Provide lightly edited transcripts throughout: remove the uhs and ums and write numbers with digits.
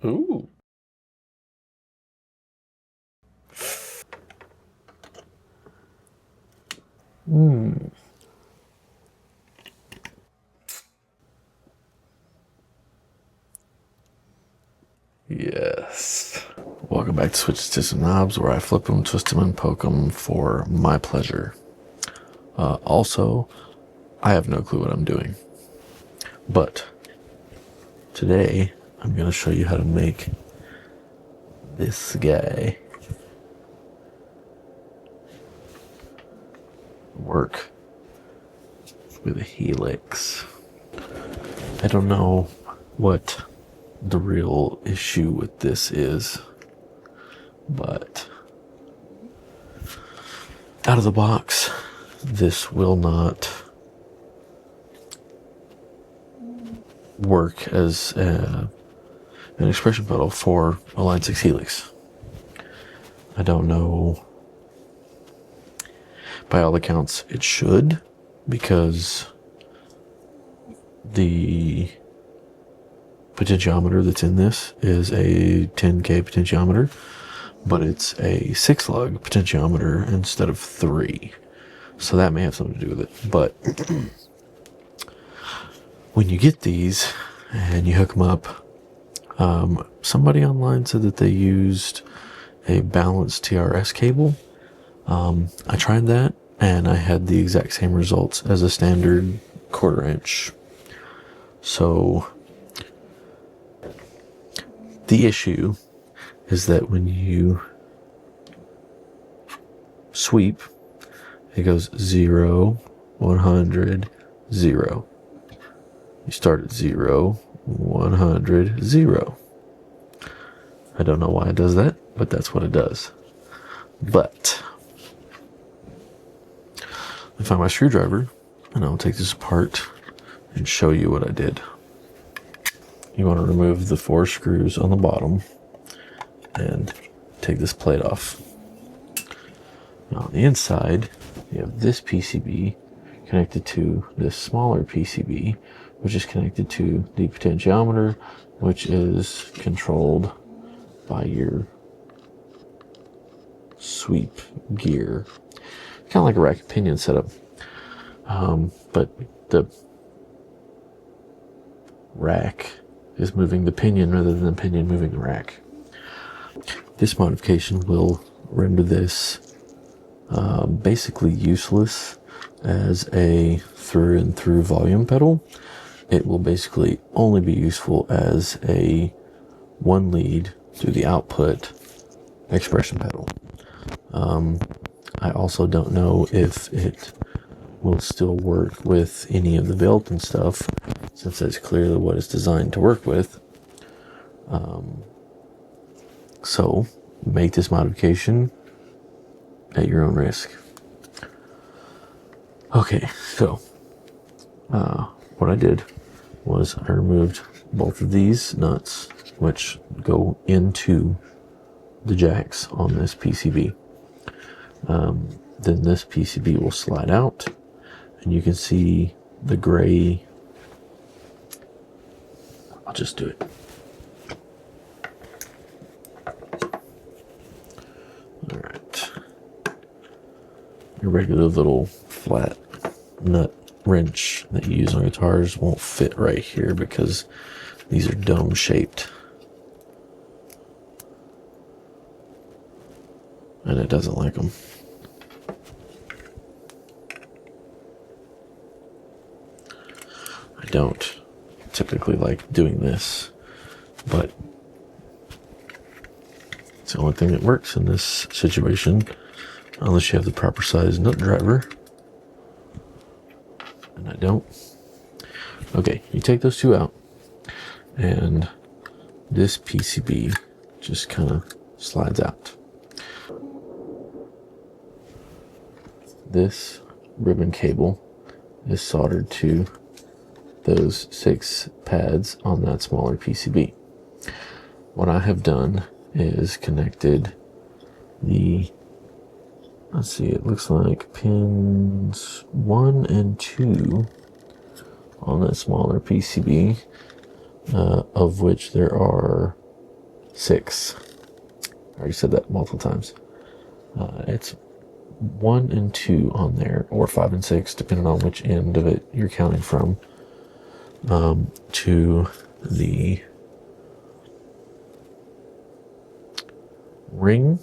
Ooh. Yes. Welcome back to Switches, Tits, and Knobs, where I flip them, twist them, and poke them for my pleasure. Also, I have no clue what I'm doing. But today, I'm going to show you how to make this guy work with a Helix. I don't know what the real issue with this is, but out of the box, this will not work as an expression pedal for a Line 6 Helix. I don't know. By all accounts, it should, because the potentiometer that's in this is a 10K potentiometer, but it's a 6-lug potentiometer instead of 3. So that may have something to do with it. But when you get these and you hook them up, somebody online said that they used a balanced TRS cable. I tried that and I had the exact same results as a standard 1/4 inch. So the issue is that when you sweep, it goes 0, 100, 0. You start at 0, 100, 0. I don't know why it does that, but that's what it does. But I find my screwdriver, and I'll take this apart and show you what I did. You want to remove the 4 screws on the bottom and take this plate off. Now on the inside, you have this PCB connected to this smaller PCB, which is connected to the potentiometer, which is controlled by your sweep gear. Kind of like a rack pinion setup. But the rack is moving the pinion rather than the pinion moving the rack. This modification will render this basically useless as a through and through volume pedal. It will basically only be useful as a 1 lead through the output expression pedal. I also don't know if it will still work with any of the Valeton stuff, since that's clearly what it's designed to work with. So make this modification at your own risk. Okay, so what I did was I removed both of these nuts, which go into the jacks on this PCB. Then this PCB will slide out, and you can see the gray. I'll just do it. All right. Your regular little flat nut wrench that you use on guitars won't fit right here because these are dome shaped. And it doesn't like them. I don't typically like doing this, but it's the only thing that works in this situation, unless you have the proper size nut driver. And I don't. Okay, you take those two out, and this PCB just kind of slides out. This ribbon cable is soldered to those 6 pads on that smaller PCB. What I have done is connected the, let's see, it looks like pins 1 and 2 on that smaller PCB, of which there are 6. I already said that multiple times. It's 1 and 2 on there, or 5 and 6, depending on which end of it you're counting from, to the ring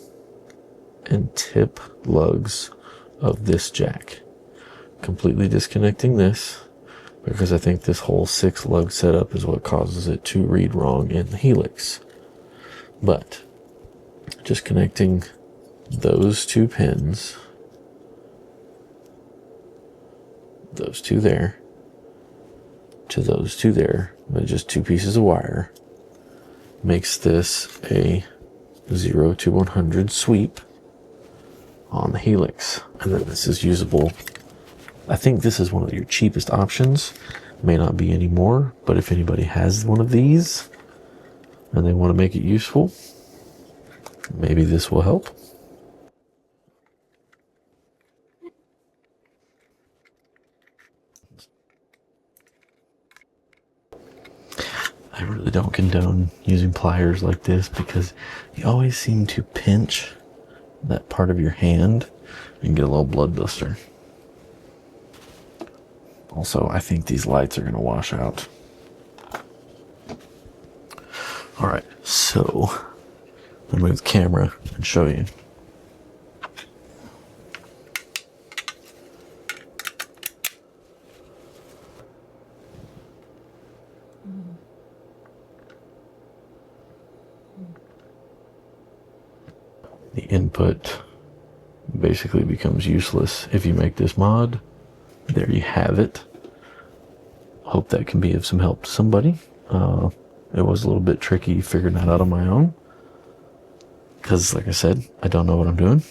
and tip lugs of this jack. Completely disconnecting this, because I think this whole 6 lug setup is what causes it to read wrong in the Helix. But just connecting those 2 pins, those 2 there, to those 2 there, with just 2 pieces of wire, makes this a 0 to 100 sweep on the Helix. And then this is usable. I think this is one of your cheapest options. May not be anymore, but if anybody has one of these and they want to make it useful, maybe this will help. I really don't condone using pliers like this, because you always seem to pinch that part of your hand and get a little blood blister. Also, I think these lights are going to wash out. Alright, so I'm going to move the camera and show you. The input basically becomes useless if you make this mod. There you have it. Hope that can be of some help to somebody. It was a little bit tricky figuring that out on my own, because like I said, I don't know what I'm doing.